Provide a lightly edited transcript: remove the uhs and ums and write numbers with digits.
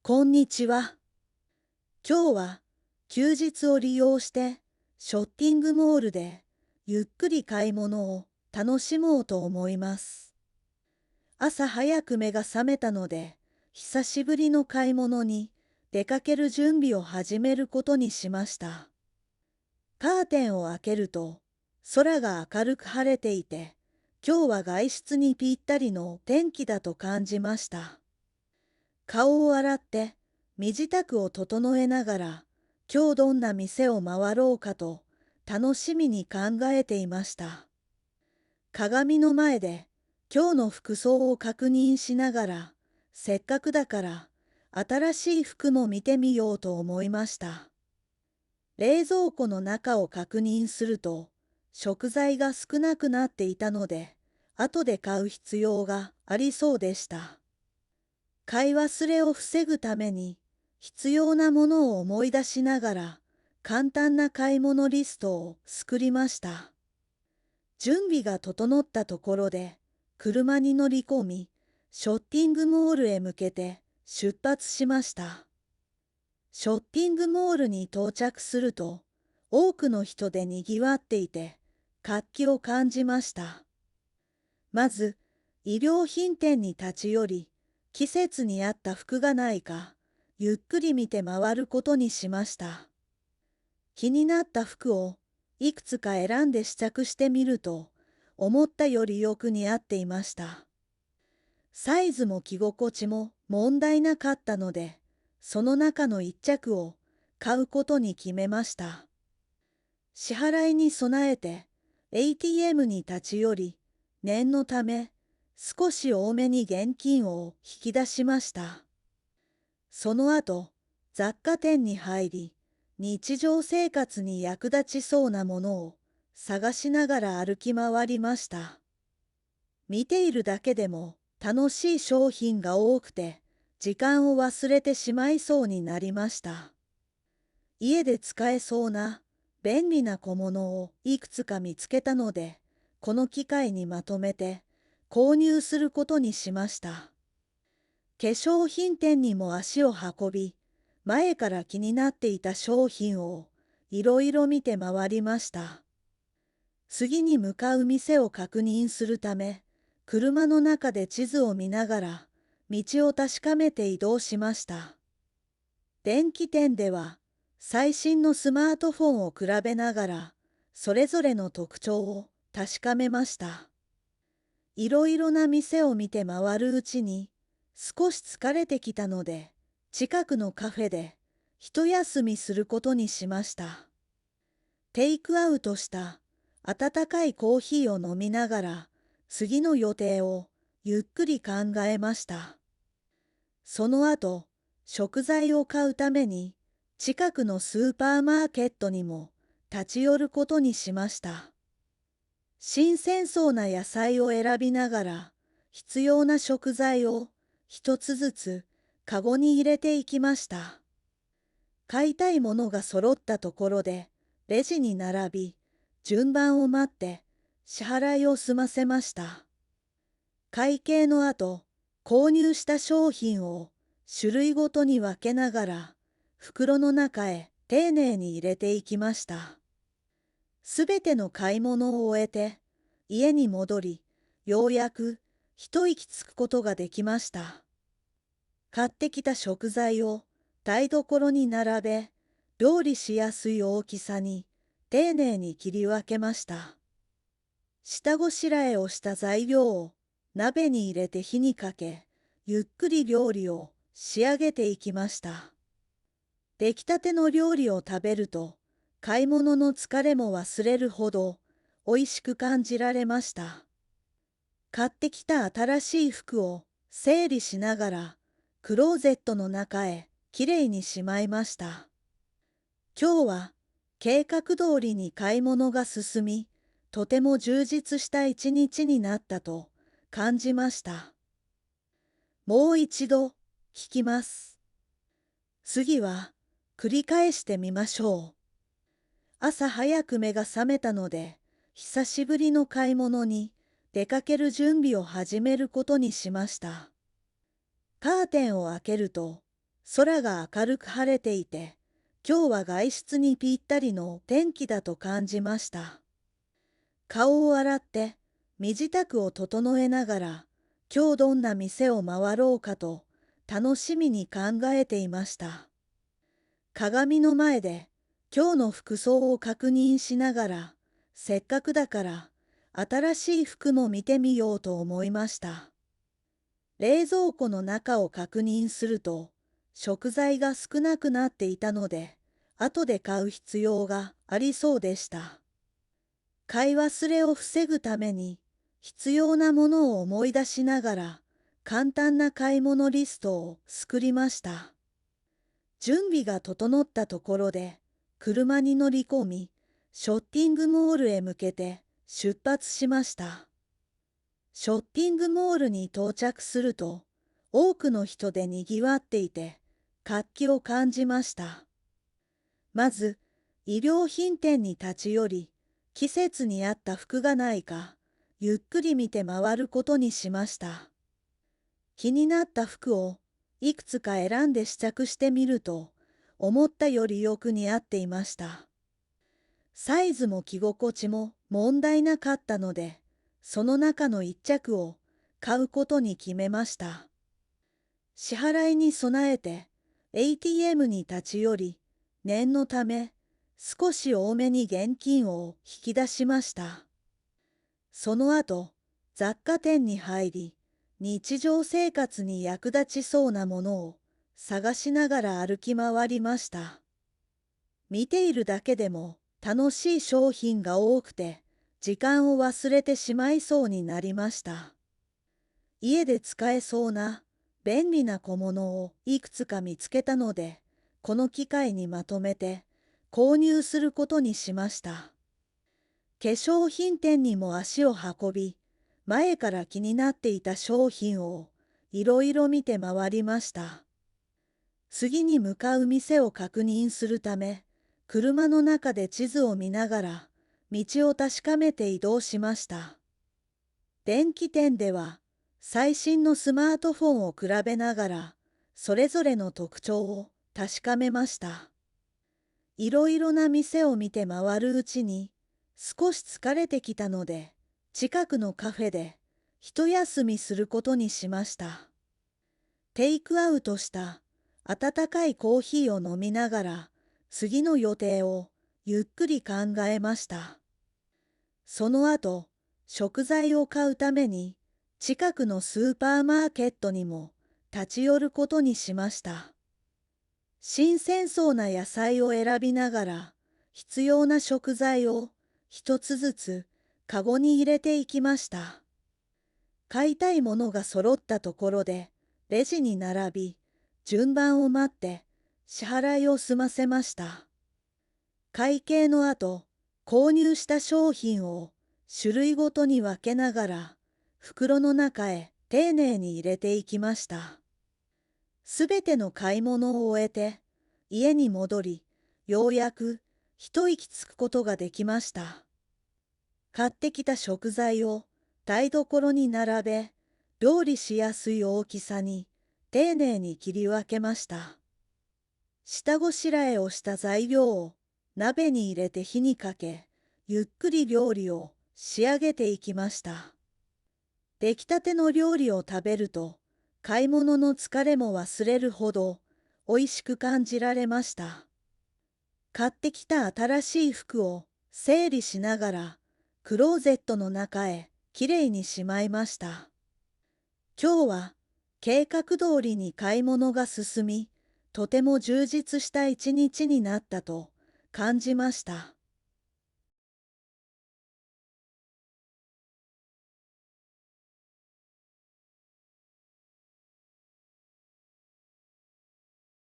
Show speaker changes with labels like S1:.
S1: こんにちは。今日は休日を利用してショッピングモールでゆっくり買い物を楽しもうと思います。朝早く目が覚めたので、久しぶりの買い物に出かける準備を始めることにしました。カーテンを開けると空が明るく晴れていて、今日は外出にぴったりの天気だと感じました。顔を洗って身支度を整えながら、今日どんな店を回ろうかと楽しみに考えていました。鏡の前で今日の服装を確認しながら、せっかくだから新しい服も見てみようと思いました。冷蔵庫の中を確認すると、食材が少なくなっていたので、後で買う必要がありそうでした。買い忘れを防ぐために必要なものを思い出しながら簡単な買い物リストを作りました。準備が整ったところで車に乗り込み、ショッピングモールへ向けて出発しました。ショッピングモールに到着すると多くの人でにぎわっていて活気を感じました。まず衣料品店に立ち寄り、季節に合った服がないか、ゆっくり見て回ることにしました。気になった服をいくつか選んで試着してみると、思ったよりよく似合っていました。サイズも着心地も問題なかったので、その中の一着を買うことに決めました。支払いに備えて ATM に立ち寄り、念のため少し多めに現金を引き出しました。その後、雑貨店に入り、日常生活に役立ちそうなものを探しながら歩き回りました。見ているだけでも楽しい商品が多くて、時間を忘れてしまいそうになりました。家で使えそうな便利な小物をいくつか見つけたので、この機会にまとめて購入することにしました。化粧品店にも足を運び、前から気になっていた商品をいろいろ見て回りました。次に向かう店を確認するため、車の中で地図を見ながら道を確かめて移動しました。電気店では最新のスマートフォンを比べながら、それぞれの特徴を確かめました。いろいろな店を見て回るうちに、少し疲れてきたので、近くのカフェで一休みすることにしました。テイクアウトした温かいコーヒーを飲みながら、次の予定をゆっくり考えました。その後、食材を買うために、近くのスーパーマーケットにも立ち寄ることにしました。新鮮そうな野菜を選びながら、必要な食材を一つずつカゴに入れていきました。買いたいものが揃ったところで、レジに並び、順番を待って支払いを済ませました。会計の後、購入した商品を種類ごとに分けながら、袋の中へ丁寧に入れていきました。すべての買い物を終えて、家に戻り、ようやく一息つくことができました。買ってきた食材を台所に並べ、料理しやすい大きさに丁寧に切り分けました。下ごしらえをした材料を鍋に入れて火にかけ、ゆっくり料理を仕上げていきました。出来たての料理を食べると、買い物の疲れも忘れるほど美味しく感じられました。買ってきた新しい服を整理しながら、クローゼットの中へきれいにしまいました。今日は計画通りに買い物が進み、とても充実した一日になったと感じました。もう一度聞きます。次は繰り返してみましょう。朝早く目が覚めたので、久しぶりの買い物に出かける準備を始めることにしました。カーテンを開けると、空が明るく晴れていて、今日は外出にぴったりの天気だと感じました。顔を洗って身支度を整えながら、今日どんな店を回ろうかと楽しみに考えていました。鏡の前で今日の服装を確認しながら、せっかくだから新しい服も見てみようと思いました。冷蔵庫の中を確認すると、食材が少なくなっていたので、後で買う必要がありそうでした。買い忘れを防ぐために、必要なものを思い出しながら、簡単な買い物リストを作りました。準備が整ったところで、車に乗り込み、ショッピングモールへ向けて出発しました。ショッピングモールに到着すると、多くの人でにぎわっていて、活気を感じました。まず、衣料品店に立ち寄り、季節に合った服がないか、ゆっくり見て回ることにしました。気になった服をいくつか選んで試着してみると、思ったよりよく似合っていました。サイズも着心地も問題なかったので、その中の一着を買うことに決めました。支払いに備えて ATM に立ち寄り、念のため少し多めに現金を引き出しました。その後、雑貨店に入り、日常生活に役立ちそうなものを探しながら歩き回りました。見ているだけでも楽しい商品が多くて、時間を忘れてしまいそうになりました。家で使えそうな便利な小物をいくつか見つけたので、この機会にまとめて購入することにしました。化粧品店にも足を運び、前から気になっていた商品をいろいろ見て回りました。次に向かう店を確認するため、車の中で地図を見ながら道を確かめて移動しました。電気店では最新のスマートフォンを比べながらそれぞれの特徴を確かめました。いろいろな店を見て回るうちに少し疲れてきたので、近くのカフェで一休みすることにしました。テイクアウトした温かいコーヒーを飲みながら次の予定をゆっくり考えました。その後、食材を買うために近くのスーパーマーケットにも立ち寄ることにしました。新鮮そうな野菜を選びながら必要な食材を一つずつカゴに入れていきました。買いたいものが揃ったところでレジに並び、順番を待って支払いを済ませました。会計の後、購入した商品を種類ごとに分けながら袋の中へ丁寧に入れていきました。すべての買い物を終えて家に戻り、ようやく一息つくことができました。買ってきた食材を台所に並べ、料理しやすい大きさに丁寧に切り分けました。下ごしらえをした材料を鍋に入れて火にかけ、ゆっくり料理を仕上げていきました。出来たての料理を食べると、買い物の疲れも忘れるほど美味しく感じられました。買ってきた新しい服を整理しながら、クローゼットの中へきれいにしまいました。今日は計画通りに買い物が進み、とても充実した一日になったと感じました。